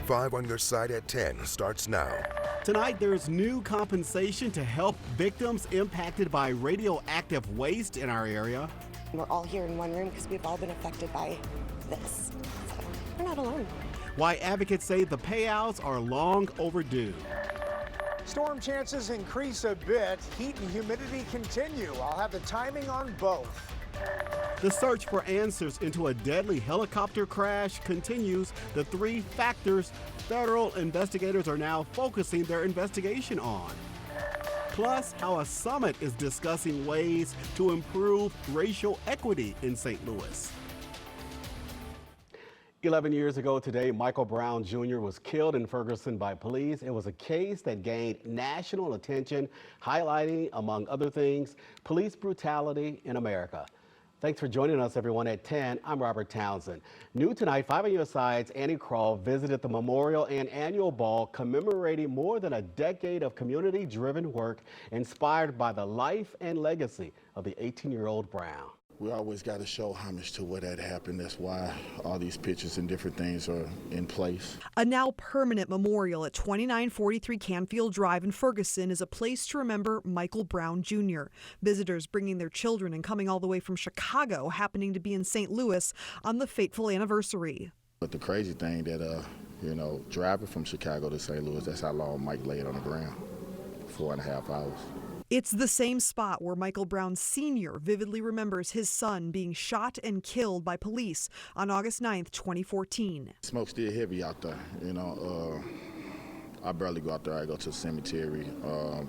5 on Your Side at 10 starts now. Tonight, there's new compensation to help victims impacted by radioactive waste in our area. We're all here in one room because we've all been affected by this. So we're not alone. Why advocates say the payouts are long overdue. Storm chances increase a bit. Heat and humidity continue. I'll have the timing on both. The search for answers into a deadly helicopter crash continues. The 3 factors federal investigators are now focusing their investigation on. Plus, how a summit is discussing ways to improve racial equity in St. Louis. 11 years ago today, Michael Brown Jr. was killed in Ferguson by police. It was a case that gained national attention, highlighting, among other things, police brutality in America. Thanks for joining us, everyone, at 10. I'm Robert Townsend. New tonight, 5 on Your Side's Annie Krall visited the memorial and annual ball commemorating more than a decade of community-driven work inspired by the life and legacy of the 18-year-old Brown. We always got to show homage to what had happened. That's why all these pictures and different things are in place. A now permanent memorial at 2943 Canfield Drive in Ferguson is a place to remember Michael Brown Jr. Visitors bringing their children and coming all the way from Chicago happening to be in St. Louis on the fateful anniversary. But the crazy thing that, driving from Chicago to St. Louis, that's how long Mike laid on the ground, 4.5 hours. It's the same spot where Michael Brown Sr. vividly remembers his son being shot and killed by police on August 9th, 2014. Smoke's still heavy out there, I barely go out there. I go to the cemetery,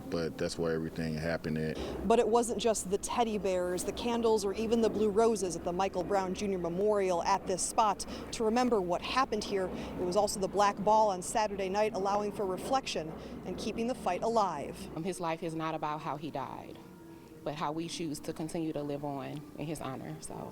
but that's where everything happened at. But it wasn't just the teddy bears, the candles, or even the blue roses at the Michael Brown Jr. Memorial at this spot to remember what happened here. It was also the black ball on Saturday night, allowing for reflection and keeping the fight alive. His life is not about how he died, but how we choose to continue to live on in his honor. So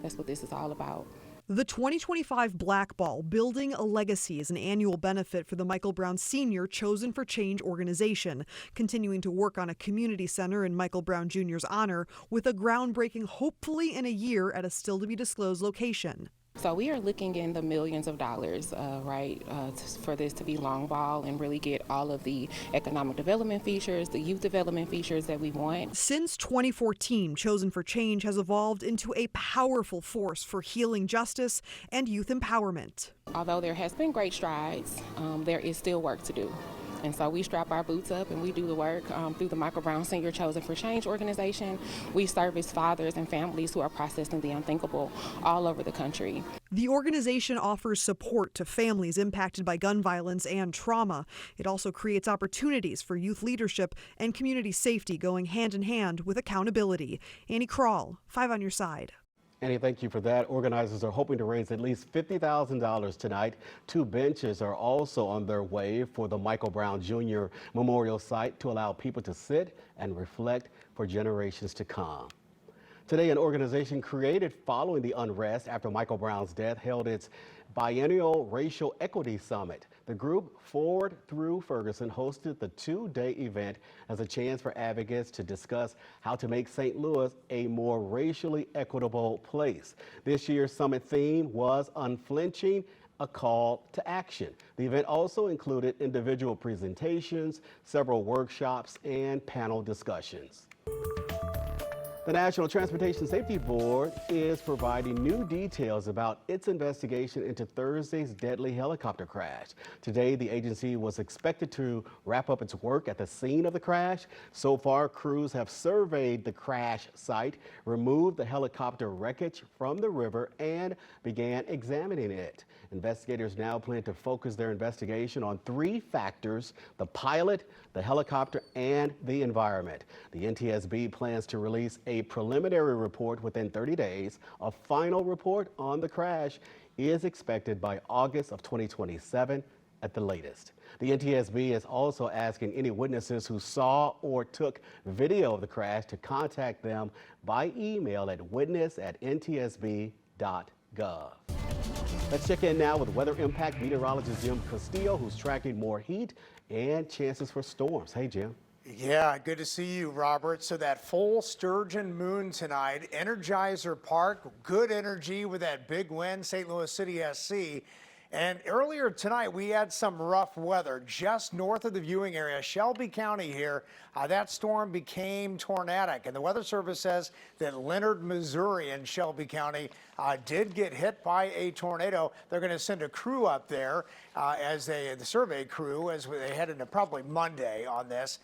that's what this is all about. The 2025 Black Ball, Building a Legacy, is an annual benefit for the Michael Brown Sr. Chosen for Change organization, continuing to work on a community center in Michael Brown Jr.'s honor with a groundbreaking hopefully in a year at a still-to-be-disclosed location. So we are looking in the millions of dollars, for this to be long ball and really get all of the economic development features, the youth development features that we want. Since 2014, Chosen for Change has evolved into a powerful force for healing justice and youth empowerment. Although there has been great strides, there is still work to do. And so we strap our boots up and we do the work through the Michael Brown Sr. Chosen for Change organization. We service fathers and families who are processing the unthinkable all over the country. The organization offers support to families impacted by gun violence and trauma. It also creates opportunities for youth leadership and community safety, going hand in hand with accountability. Annie Krall, 5 on Your Side. Annie, thank you for that. Organizers are hoping to raise at least $50,000 tonight. 2 benches are also on their way for the Michael Brown Jr. Memorial site to allow people to sit and reflect for generations to come. Today, an organization created following the unrest after Michael Brown's death held its biennial Racial Equity Summit. The group, Forward Through Ferguson, hosted the 2-day event as a chance for advocates to discuss how to make St. Louis a more racially equitable place. This year's summit theme was Unflinching, a Call to Action. The event also included individual presentations, several workshops, and panel discussions. The National Transportation Safety Board is providing new details about its investigation into Thursday's deadly helicopter crash. Today, the agency was expected to wrap up its work at the scene of the crash. So far, crews have surveyed the crash site, removed the helicopter wreckage from the river, and began examining it. Investigators now plan to focus their investigation on 3 factors: the pilot, the helicopter, and the environment. The NTSB plans to release a preliminary report within 30 days. A final report on the crash is expected by August of 2027 at the latest. The NTSB is also asking any witnesses who saw or took video of the crash to contact them by email at witness@ntsb.gov. Let's check in now with weather impact meteorologist Jim Castillo, who's tracking more heat and chances for storms. Hey, Jim. Yeah, good to see you, Robert. So that full sturgeon moon tonight, Energizer Park, good energy with that big win, St. Louis City SC. And earlier tonight, we had some rough weather just north of the viewing area, Shelby County here. That storm became tornadic, and the Weather Service says that Leonard, Missouri and Shelby County did get hit by a tornado. They're going to send a crew up there the survey crew, as they head into probably Monday on this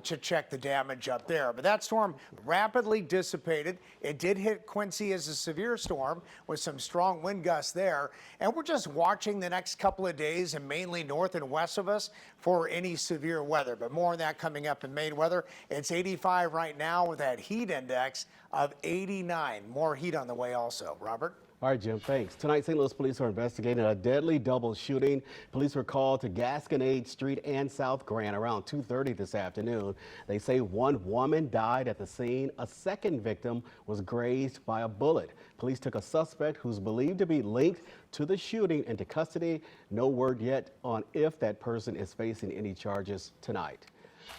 to check the damage up there. But that storm rapidly dissipated. It did hit Quincy as a severe storm with some strong wind gusts there. And we're just watching the next couple of days and mainly north and west of us for any severe weather. But more on that coming up in Maine weather. It's 85 right now with that heat index of 89. More heat on the way also. Robert? All right, Jim, thanks. Tonight, St. Louis police are investigating a deadly double shooting. Police were called to Gasconade Street and South Grand around 2:30 this afternoon. They say one woman died at the scene. A second victim was grazed by a bullet. Police took a suspect who's believed to be linked to the shooting into custody. No word yet on if that person is facing any charges tonight.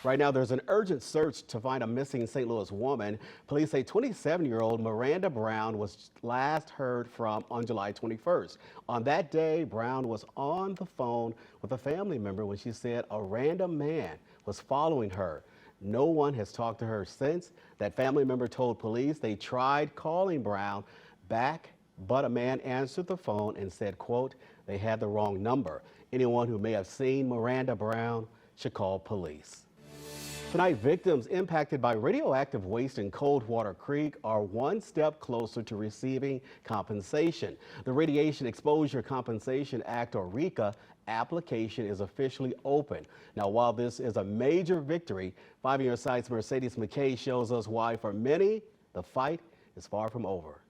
Right now, there's an urgent search to find a missing St. Louis woman. Police say 27-year-old Miranda Brown was last heard from on July 21st. On that day, Brown was on the phone with a family member when she said a random man was following her. No one has talked to her since. That family member told police they tried calling Brown back, but a man answered the phone and said, quote, they had the wrong number. Anyone who may have seen Miranda Brown should call police. Tonight, victims impacted by radioactive waste in Coldwater Creek are one step closer to receiving compensation. The Radiation Exposure Compensation Act, or RECA, application is officially open. Now, while this is a major victory, 5 on Your Sight's Mercedes McKay shows us why for many, the fight is far from over.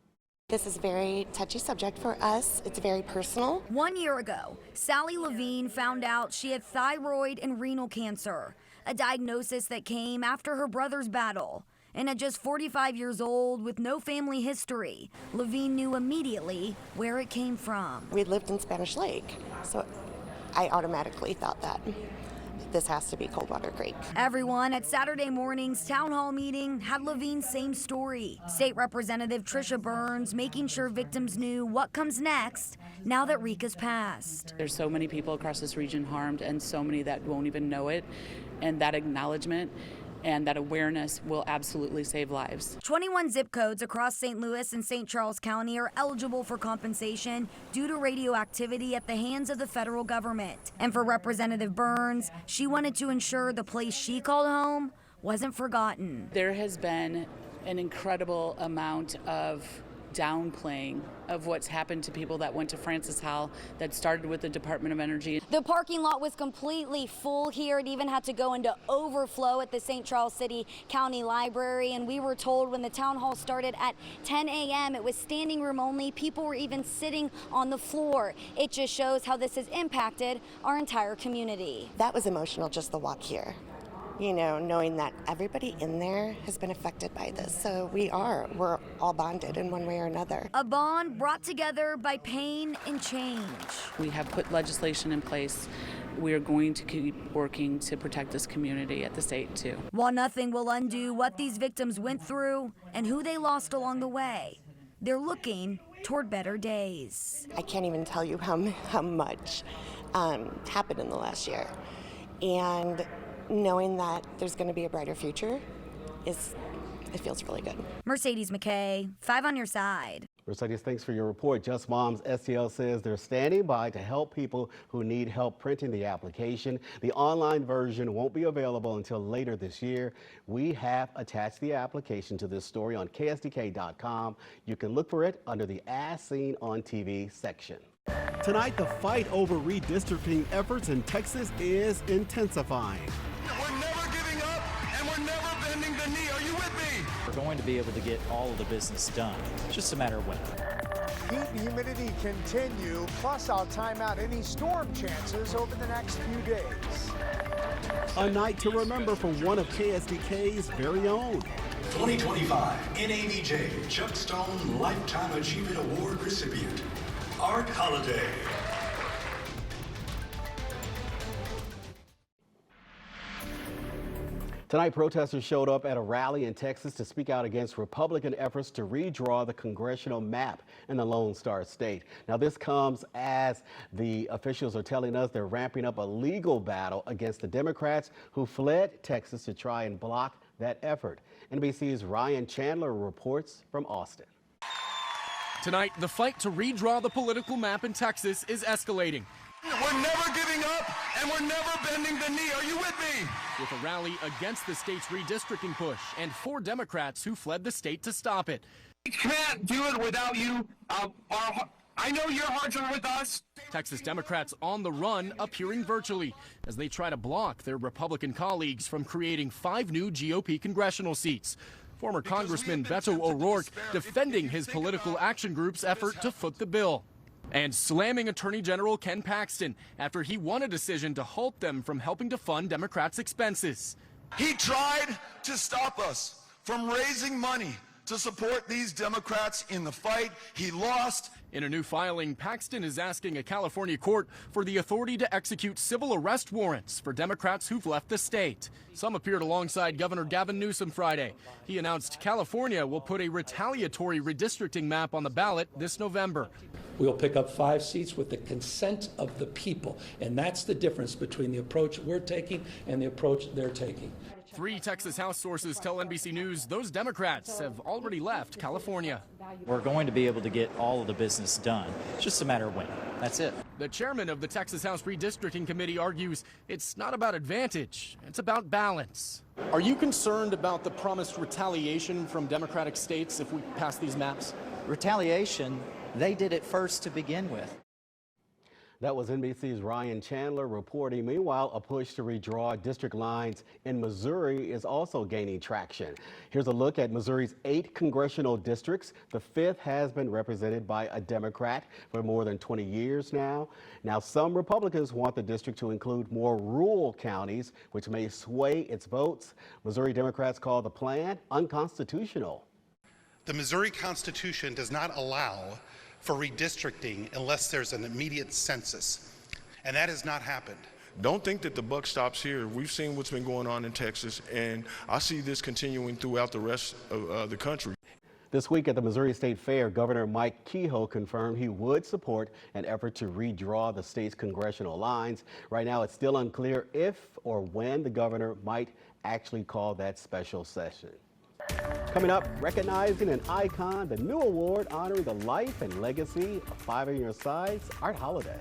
This is a very touchy subject for us. It's very personal. 1 year ago, Sally Levine found out she had thyroid and renal cancer, a diagnosis that came after her brother's battle. And at just 45 years old with no family history, Levine knew immediately where it came from. We lived in Spanish Lake, so I automatically thought that this has to be Coldwater Creek. Everyone at Saturday morning's town hall meeting had Levine's same story. State Representative Tricia Burns making sure victims knew what comes next now that RECA's passed. There's so many people across this region harmed and so many that won't even know it, and that acknowledgement and that awareness will absolutely save lives. 21 zip codes across St. Louis and St. Charles County are eligible for compensation due to radioactivity at the hands of the federal government. And for Representative Burns, she wanted to ensure the place she called home wasn't forgotten. There has been an incredible amount of downplaying of what's happened to people that went to Francis Howell that started with the Department of Energy. The parking lot was completely full here. It even had to go into overflow at the St. Charles City County Library, and we were told when the town hall started at 10 a.m. it was standing room only. People were even sitting on the floor. It just shows how this has impacted our entire community. That was emotional, just the walk here. You know, knowing that everybody in there has been affected by this. So we're all bonded in one way or another. A bond brought together by pain and change. We have put legislation in place. We are going to keep working to protect this community at the state too. While nothing will undo what these victims went through and who they lost along the way, they're looking toward better days. I can't even tell you how much happened in the last year. And knowing that there's going to be a brighter future, it feels really good. Mercedes McKay, 5 on Your Side. Mercedes, thanks for your report. Just Moms STL says they're standing by to help people who need help printing the application. The online version won't be available until later this year. We have attached the application to this story on KSDK.com. You can look for it under the As Seen on TV section. Tonight, the fight over redistricting efforts in Texas is intensifying. We're never giving up, and we're never bending the knee. Are you with me? We're going to be able to get all of the business done. It's just a matter of when. Heat and humidity continue, plus I'll time out any storm chances over the next few days. A night to remember for one of KSDK's very own. 2025 NAVJ Chuck Stone Lifetime Achievement Award recipient, Art Holiday. Tonight, protesters showed up at a rally in Texas to speak out against Republican efforts to redraw the congressional map in the Lone Star State. Now, this comes as the officials are telling us they're ramping up a legal battle against the Democrats who fled Texas to try and block that effort. NBC's Ryan Chandler reports from Austin. Tonight, the fight to redraw the political map in Texas is escalating. We're never giving up, and we're never bending the knee. Are you with me? With a rally against the state's redistricting push and 4 Democrats who fled the state to stop it. We can't do it without you. I know your hearts are with us. Texas Democrats on the run, appearing virtually as they try to block their Republican colleagues from creating 5 new GOP congressional seats. Former Congressman Beto O'Rourke defending his political action group's effort to foot the bill. And slamming Attorney General Ken Paxton after he won a decision to halt them from helping to fund Democrats' expenses. He tried to stop us from raising money to support these Democrats in the fight. He lost. In a new filing, Paxton is asking a California court for the authority to execute civil arrest warrants for Democrats who've left the state. Some appeared alongside Governor Gavin Newsom Friday. He announced California will put a retaliatory redistricting map on the ballot this November. We'll pick up 5 seats with the consent of the people, and that's the difference between the approach we're taking and the approach they're taking. 3 Texas House sources tell NBC News those Democrats have already left California. We're going to be able to get all of the business done. It's just a matter of when. That's it. The chairman of the Texas House Redistricting Committee argues it's not about advantage, it's about balance. Are you concerned about the promised retaliation from Democratic states if we pass these maps? Retaliation, they did it first to begin with. That was NBC's Ryan Chandler reporting. Meanwhile, a push to redraw district lines in Missouri is also gaining traction. Here's a look at Missouri's 8 congressional districts. The 5th has been represented by a Democrat for more than 20 years now. Now, some Republicans want the district to include more rural counties, which may sway its votes. Missouri Democrats call the plan unconstitutional. The Missouri Constitution does not allow for redistricting unless there's an immediate census, and that has not happened. Don't think that the buck stops here. We've seen what's been going on in Texas, and I see this continuing throughout the rest of the country. This week at the Missouri State Fair, Governor Mike Kehoe confirmed he would support an effort to redraw the state's congressional lines. Right now, it's still unclear if or when the governor might actually call that special session. Coming up, recognizing an icon, the new award honoring the life and legacy of 5 on Your Side's Art Holiday.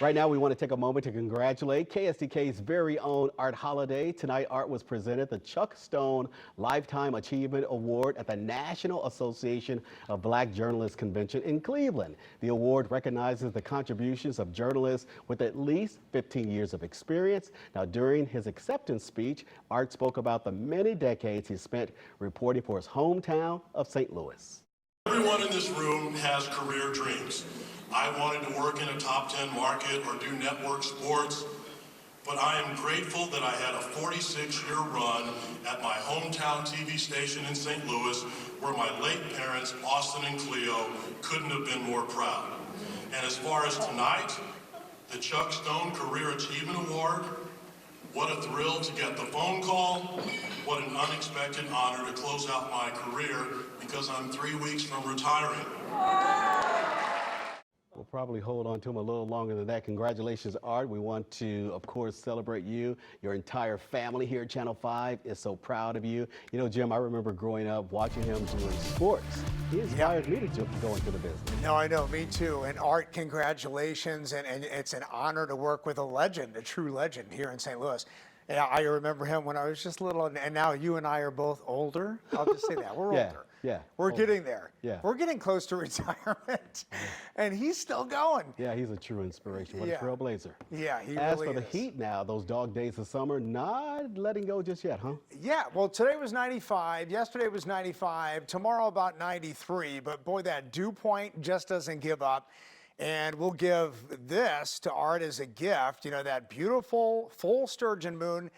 Right now, we want to take a moment to congratulate KSDK's very own Art Holiday. Tonight, Art was presented the Chuck Stone Lifetime Achievement Award at the National Association of Black Journalists Convention in Cleveland. The award recognizes the contributions of journalists with at least 15 years of experience. Now, during his acceptance speech, Art spoke about the many decades he spent reporting for his hometown of St. Louis. Everyone in this room has career dreams. I wanted to work in a top 10 market or do network sports, but I am grateful that I had a 46-year run at my hometown TV station in St. Louis, where my late parents, Austin and Cleo, couldn't have been more proud. And as far as tonight, the Chuck Stone Career Achievement Award, what a thrill to get the phone call. What an unexpected honor to close out my career, because I'm 3 weeks from retiring. We'll probably hold on to him a little longer than that. Congratulations, Art. We want to, of course, celebrate you. Your entire family here at Channel 5 is so proud of you. You know, Jim, I remember growing up watching him doing sports. He inspired me to go into the business. No, I know, me too. And Art, congratulations. And it's an honor to work with a legend, a true legend here in St. Louis. Yeah, I remember him when I was just little, and now you and I are both older. I'll just say that. We're older. Yeah. We're getting there. Yeah. We're getting close to retirement. And he's still going. Yeah, he's a true inspiration. What a trailblazer. Yeah, he As really for the is. heat now, those dog days of summer, not letting go just yet, huh? Yeah, well, today was 95. Yesterday was 95. Tomorrow about 93. But boy, that dew point just doesn't give up. And we'll give this to Art as a gift. You know, that beautiful full sturgeon moon.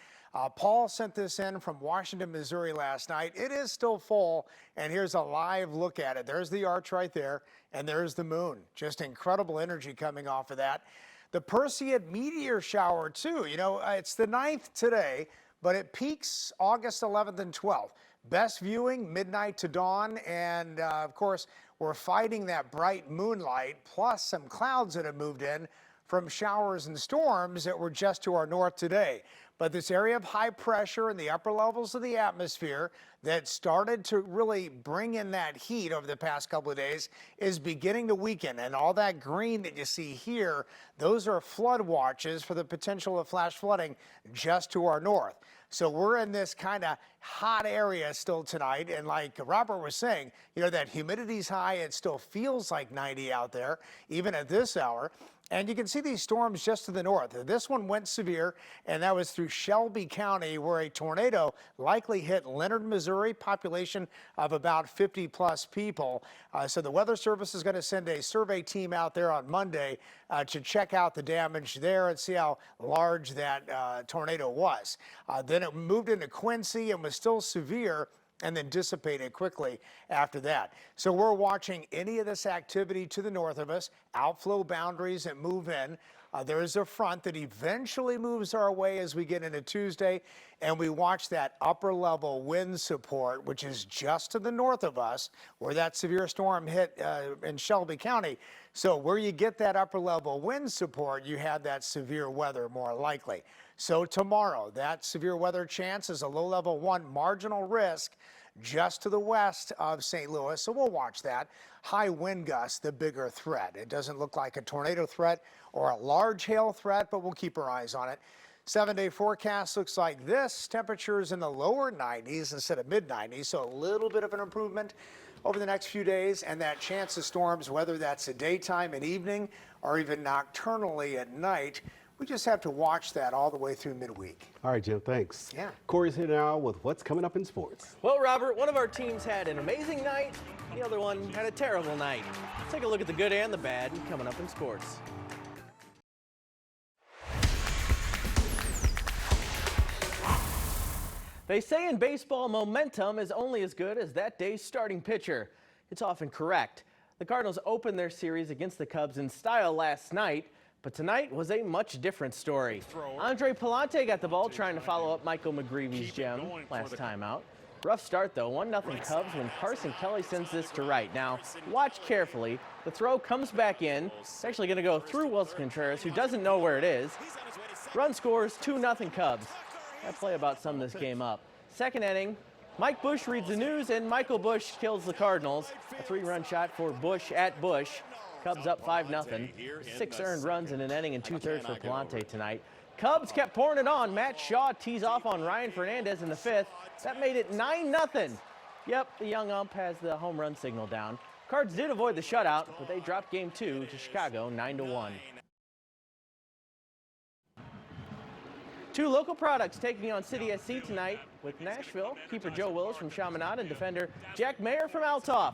Paul sent this in from Washington, Missouri last night. It is still full, and here's a live look at it. There's the arch right there, and there's the moon. Just incredible energy coming off of that. The Perseid meteor shower, too. You know, it's the 9th today, but it peaks August 11th and 12th. Best viewing, midnight to dawn, and of course, we're fighting that bright moonlight, plus some clouds that have moved in from showers and storms that were just to our north today. But this area of high pressure in the upper levels of the atmosphere that started to really bring in that heat over the past couple of days is beginning to weaken. And all that green that you see here, those are flood watches for the potential of flash flooding just to our north. So we're in this kind of hot area still tonight. And like Robert was saying, you know, that humidity's high. It still feels like 90 out there, even at this hour. And you can see these storms just to the north. This one went severe, and that was through Shelby County, where a tornado likely hit Leonard, Missouri, population of about 50+ people. So the Weather Service is going to send a survey team out there on Monday to check out the damage there and see how large that tornado was. Then it moved into Quincy and was still severe, and then dissipated quickly after that. So we're watching any of this activity to the north of us, outflow boundaries that move in. There is a front that eventually moves our way as we get into Tuesday, and we watch that upper level wind support, which is just to the north of us, where that severe storm hit in Shelby County. So where you get that upper level wind support, you have that severe weather more likely. So tomorrow, that severe weather chance is a low level 1 marginal risk just to the west of St. Louis. So we'll watch that. High wind gusts, the bigger threat. It doesn't look like a tornado threat or a large hail threat, but we'll keep our eyes on it. 7-day forecast looks like this. Temperatures in the lower 90s instead of mid 90s. So a little bit of an improvement over the next few days, and that chance of storms, whether that's a daytime and evening or even nocturnally at night, we just have to watch that all the way through midweek. All right, Jim, thanks. Yeah. Corey's here now with what's coming up in sports. Well, Robert, one of our teams had an amazing night. The other one had a terrible night. Let's take a look at the good and the bad coming up in sports. They say in baseball, momentum is only as good as that day's starting pitcher. It's often correct. The Cardinals opened their series against the Cubs in style last night, but tonight was a much different story. Andre Palante got the ball trying to follow up Michael McGreevy's gem last time out. Rough start though, 1-0 Cubs when Carson Kelly sends this to right. Now, watch carefully. The throw comes back in. It's actually going to go through Wilson Contreras, who doesn't know where it is. Run scores, 2-0 Cubs. That play about summed this game up. Second inning, Mike Bush reads the news, and Michael Bush kills the Cardinals. A 3-run shot for Bush at Bush. Cubs up 5-0. 6 earned runs in an inning and 2/3 for Palante tonight. Cubs kept pouring it on. Matt Shaw tees off on Ryan Fernandez in the 5th. That made it 9-0. Yep, the young ump has the home run signal down. Cards did avoid the shutout, but they dropped game 2 to Chicago 9-1. 2 local products taking on City SC tonight with Nashville. Keeper Joe Willis from Chaminade and defender Jack Mayer from Althoff.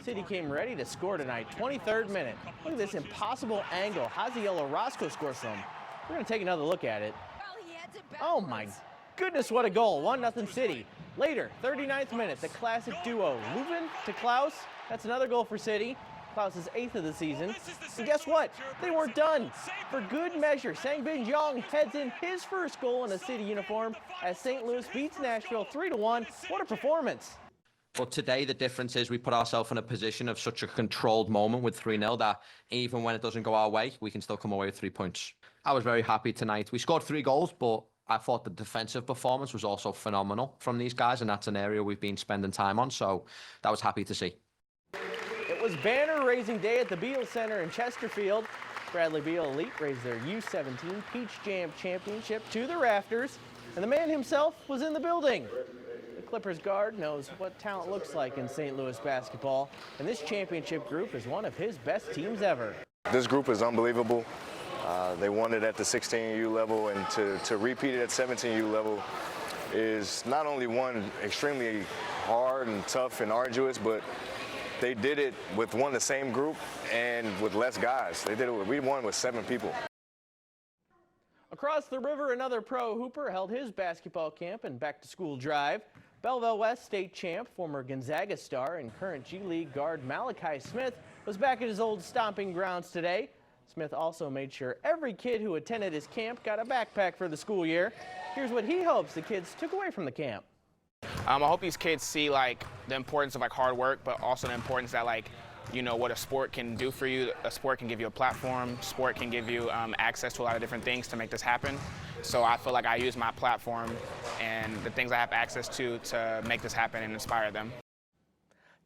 City came ready to score tonight, 23rd minute. Look at this impossible angle. Haziel Orozco scores some. We're going to take another look at it. Oh my goodness, what a goal. 1-0 City. Later, 39th minute, the classic duo, Leuven to Klaus. That's another goal for City. Klaus's 8th of the season. And guess what? They weren't done. For good measure, Sang-Bin Jeong heads in his first goal in a City uniform as St. Louis beats Nashville 3-1. What a performance. But today, the difference is we put ourselves in a position of such a controlled moment with 3-0 that even when it doesn't go our way, we can still come away with 3 points. I was very happy tonight. We scored 3 goals, but I thought the defensive performance was also phenomenal from these guys, and that's an area we've been spending time on, so that was happy to see. It was banner-raising day at the Beal Center in Chesterfield. Bradley Beal Elite raised their U17 Peach Jam Championship to the rafters, and the man himself was in the building. The Clippers guard knows what talent looks like in St. Louis basketball, and this championship group is one of his best teams ever. This group is unbelievable. They won it at the 16U level, and to repeat it at 17U level is not only one extremely hard and tough and arduous, but they did it with the same group and with less guys. They did it. We won with 7 people. Across the river, another pro hooper held his basketball camp and back-to-school drive. Belleville West state champ, former Gonzaga star and current G League guard Malachi Smith was back at his old stomping grounds today. Smith also made sure every kid who attended his camp got a backpack for the school year. Here's what he hopes the kids took away from the camp. I hope these kids see like the importance of like hard work, but also the importance that like, you know, what a sport can do for you. A sport can give you a platform. Sport can give you access to a lot of different things to make this happen. So I feel like I use my platform and the things I have access to make this happen and inspire them.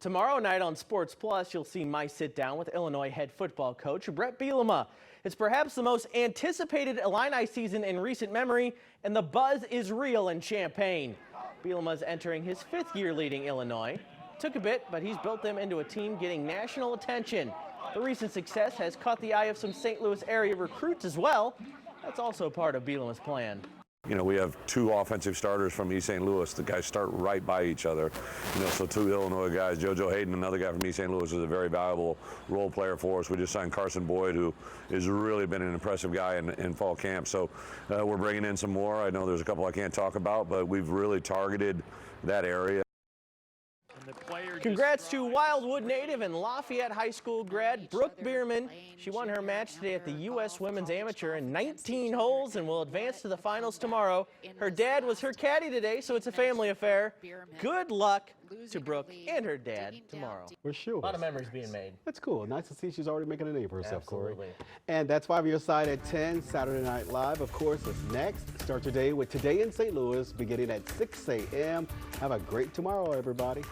Tomorrow night on Sports Plus, you'll see my sit down with Illinois head football coach Brett Bielema. It's perhaps the most anticipated Illini season in recent memory, and the buzz is real in Champaign. Bielema's entering his 5th year leading Illinois. Took a bit, but he's built them into a team getting national attention. The recent success has caught the eye of some St. Louis area recruits as well. That's also part of Bielema's plan. You know, we have 2 offensive starters from East St. Louis. The guys start right by each other. You know, so 2 Illinois guys. JoJo Hayden, another guy from East St. Louis, is a very valuable role player for us. We just signed Carson Boyd, who has really been an impressive guy in fall camp. So we're bringing in some more. I know there's a couple I can't talk about, but we've really targeted that area. Congrats to Wildwood native and Lafayette High School grad Brooke Bierman. She won her match today at the U.S. Women's Amateur in 19 holes and will advance to the finals tomorrow. Her dad was her caddy today, so it's a family affair. Good luck to Brooke and her dad tomorrow. For sure. A lot of memories being made. That's cool. Nice to see she's already making a name for herself, Corey. Absolutely. And that's 5 Your Side at 10. Saturday Night Live, of course, is next. Start your day with Today in St. Louis, beginning at 6 a.m. Have a great tomorrow, everybody.